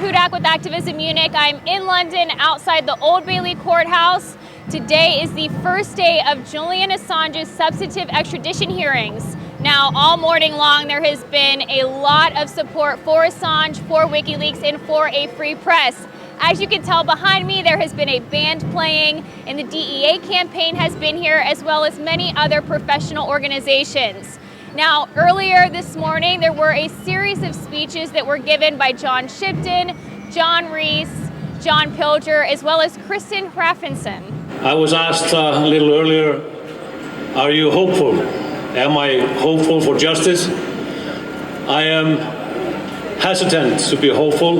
Kudak with Activism Munich. I'm in London outside the Old Bailey Courthouse. Today is the first day of Julian Assange's substantive extradition hearings. Now, all morning long, there has been a lot of support for Assange, for WikiLeaks, and for a free press. As you can tell behind me, there has been a band playing, and the DEA campaign has been here, as well as many other professional organizations. Now, earlier this morning, there were a series of speeches that were given by John Shipton, John Rees, John Pilger, as well as Kristinn Hranfsson. I was asked a little earlier, are you hopeful? Am I hopeful for justice? I am hesitant to be hopeful,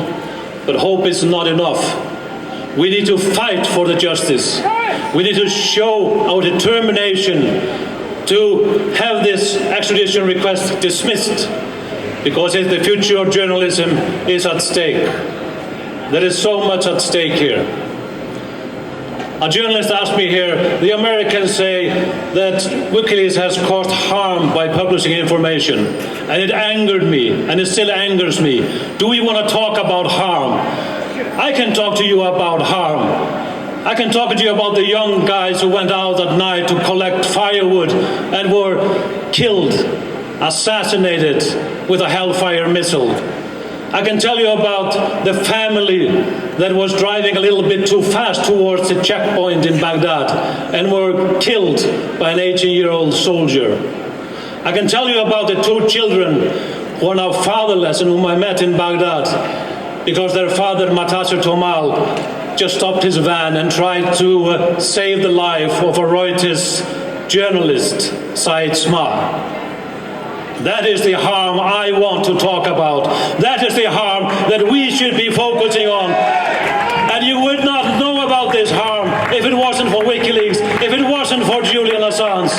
but hope is not enough. We need to fight for the justice. We need to show our determination to have this extradition request dismissed, because if the future of journalism is at stake. There is so much at stake here. A journalist asked me here, the Americans say that WikiLeaks has caused harm by publishing information, and it angered me, and it still angers me. Do we want to talk about harm? I can talk to you about harm. I can talk to you about the young guys who went out at night to collect firewood and were killed, assassinated with a Hellfire missile. I can tell you about the family that was driving a little bit too fast towards the checkpoint in Baghdad and were killed by an 18-year-old soldier. I can tell you about the two children who are now fatherless and whom I met in Baghdad because their father, Matasser Tomal, just stopped his van and tried to save the life of a Reuters journalist, Said Sma. That is the harm I want to talk about. That is the harm that we should be focusing on. And you would not know about this harm if it wasn't for WikiLeaks, if it wasn't for Julian Assange.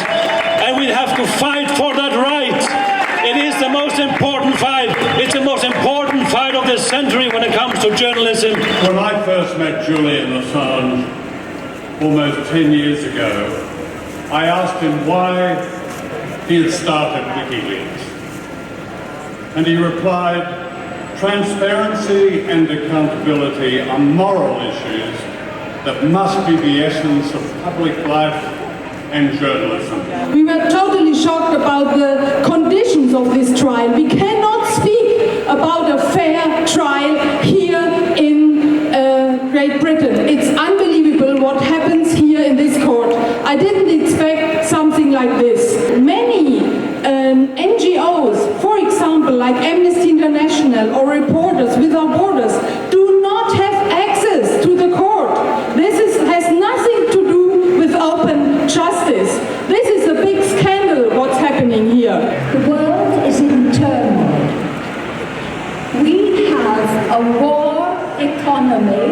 And we'd have to fight for that right. It is the most important fight. It's the most important fight of the century when it comes to journalism. When I first met Julian Assange almost 10 years ago, I asked him why he had started WikiLeaks. And he replied, transparency and accountability are moral issues that must be the essence of public life and journalism. We were totally shocked about the conditions of this trial. We cannot speak about a fair trial here in Great Britain. It's unbelievable what happens here in this court. I didn't expect something like this. Many NGOs, for example, like Amnesty International or Reporters Without Borders, do not have access to the court. This has nothing to do with open justice. This is a big scandal what's happening here. The world is in turmoil. We have a war economy.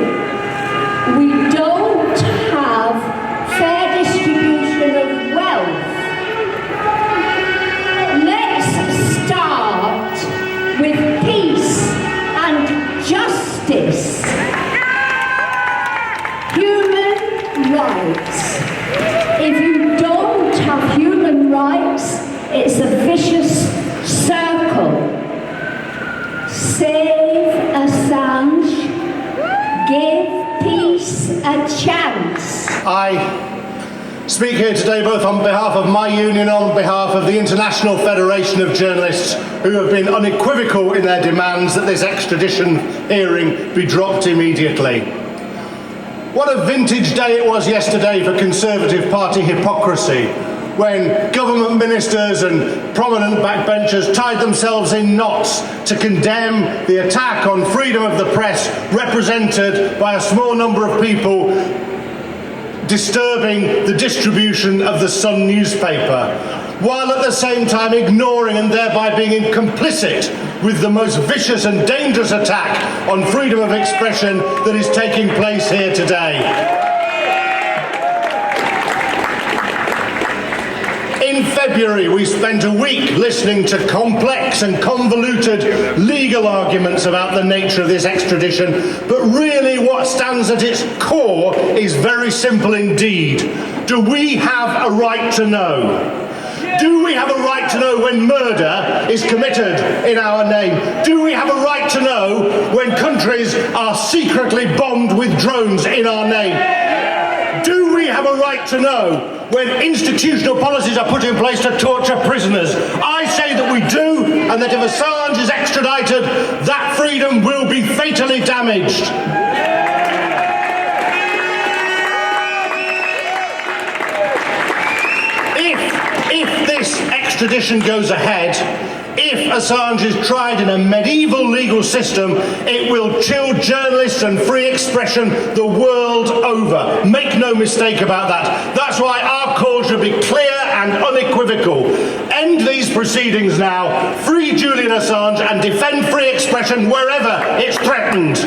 We don't have fair distribution of wealth. Let's start with peace and justice. Human rights. If you don't have human rights, it's a vicious circle. Save Assange. Give peace a chance. I speak here today both on behalf of my union and on behalf of the International Federation of Journalists, who have been unequivocal in their demands that this extradition hearing be dropped immediately. What a vintage day it was yesterday for Conservative Party hypocrisy, when government ministers and prominent backbenchers tied themselves in knots to condemn the attack on freedom of the press represented by a small number of people disturbing the distribution of the Sun newspaper, while at the same time ignoring and thereby being complicit with the most vicious and dangerous attack on freedom of expression that is taking place here today. In February, we spent a week listening to complex and convoluted legal arguments about the nature of this extradition, but really what stands at its core is very simple indeed. Do we have a right to know? Do we have a right to know when murder is committed in our name? Do we have a right to know when countries are secretly bombed with drones in our name? Do we have a right to know when institutional policies are put in place to torture prisoners? I say that we do, and that if Assange is extradited, that freedom will be fatally damaged. If this extradition goes ahead, if Assange is tried in a medieval legal system, it will chill journalists and free expression the world over. Make no mistake about that. That's why our call should be clear and unequivocal. End these proceedings now, free Julian Assange and defend free expression wherever it's threatened.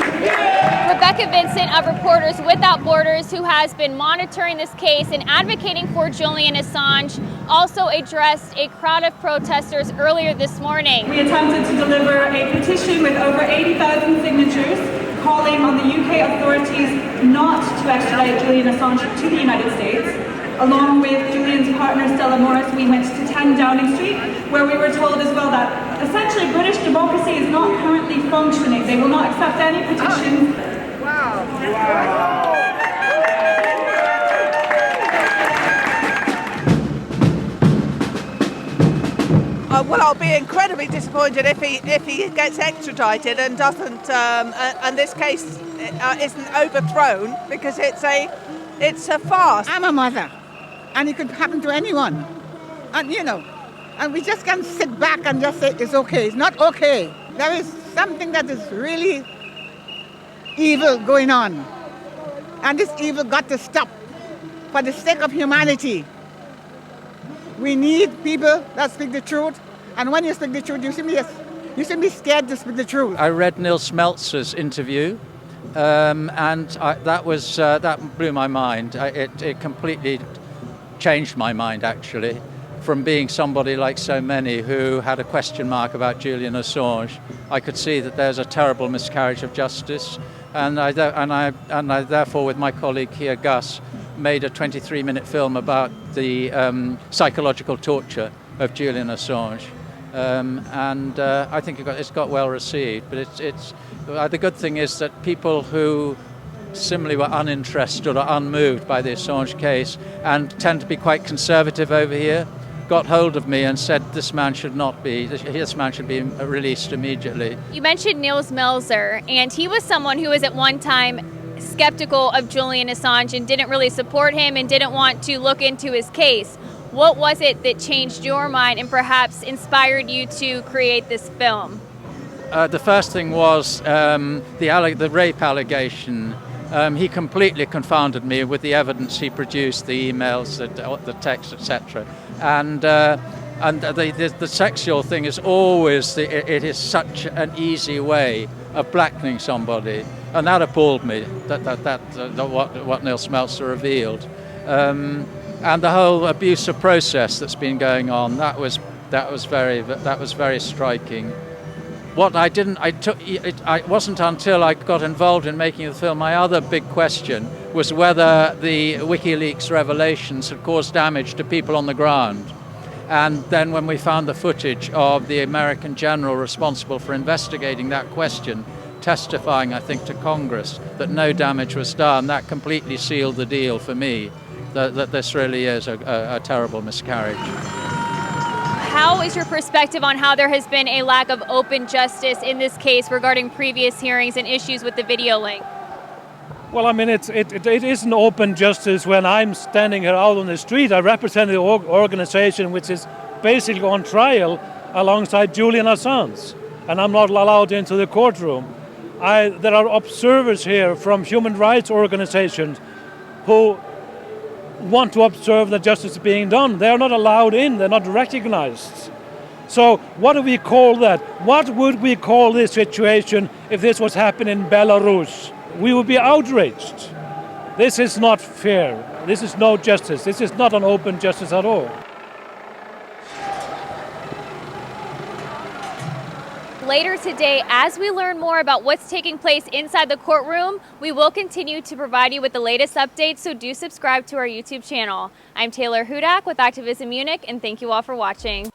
Rebecca Vincent of Reporters Without Borders, who has been monitoring this case and advocating for Julian Assange, also addressed a crowd of protesters earlier this morning. We attempted to deliver a petition with over 80,000 signatures calling on the UK authorities not to extradite Julian Assange to the United States. Along with Julian's partner Stella Morris, we went to 10 Downing Street, where we were told as well that essentially British democracy is not currently functioning. They will not accept any petitions. Well, I'll be incredibly disappointed if he gets extradited and doesn't, and this case isn't overthrown, because it's a farce. I'm a mother, and it could happen to anyone, and and we just can't sit back and just say it's okay. It's not okay. There is something that is really evil going on, and this evil got to stop for the sake of humanity. We need people that speak the truth, and when you speak the truth, you shouldn't be scared to speak the truth. I read Nils Melzer's interview, and that blew my mind. It completely changed my mind, actually, from being somebody like so many who had a question mark about Julian Assange. I could see that there's a terrible miscarriage of justice, and I therefore, with my colleague here, Gus, made a 23-minute film about the psychological torture of Julian Assange, and I think it's got well received. But it's the good thing is that people who similarly were uninterested or unmoved by the Assange case and tend to be quite conservative over here got hold of me and said this man should be released immediately. You mentioned Nils Melzer, and he was someone who was at one time skeptical of Julian Assange and didn't really support him and didn't want to look into his case. What was it that changed your mind and perhaps inspired you to create this film? The first thing was the rape allegation. He completely confounded me with the evidence he produced, the emails, the text, etc. And the sexual thing is always it is such an easy way of blackening somebody, and that appalled me. What Nils Melzer revealed, and the whole abusive process that's been going on. That was very striking. What it wasn't until I got involved in making the film, my other big question was whether the WikiLeaks revelations had caused damage to people on the ground. And then when we found the footage of the American general responsible for investigating that question, testifying, I think, to Congress that no damage was done, that completely sealed the deal for me, that this really is a terrible miscarriage. How is your perspective on how there has been a lack of open justice in this case regarding previous hearings and issues with the video link? Well, I mean, it isn't open justice when I'm standing here out on the street. I represent the organization which is basically on trial alongside Julian Assange, and I'm not allowed into the courtroom. There are observers here from human rights organizations who want to observe that justice is being done. They are not allowed in, they're not recognized. So what do we call that? What would we call this situation if this was happening in Belarus? We would be outraged. This is not fair. This is no justice. This is not an open justice at all. later today, as we learn more about what's taking place inside the courtroom, we will continue to provide you with the latest updates, so do subscribe to our YouTube channel. I'm Taylor Hudak with Activism Munich, and thank you all for watching.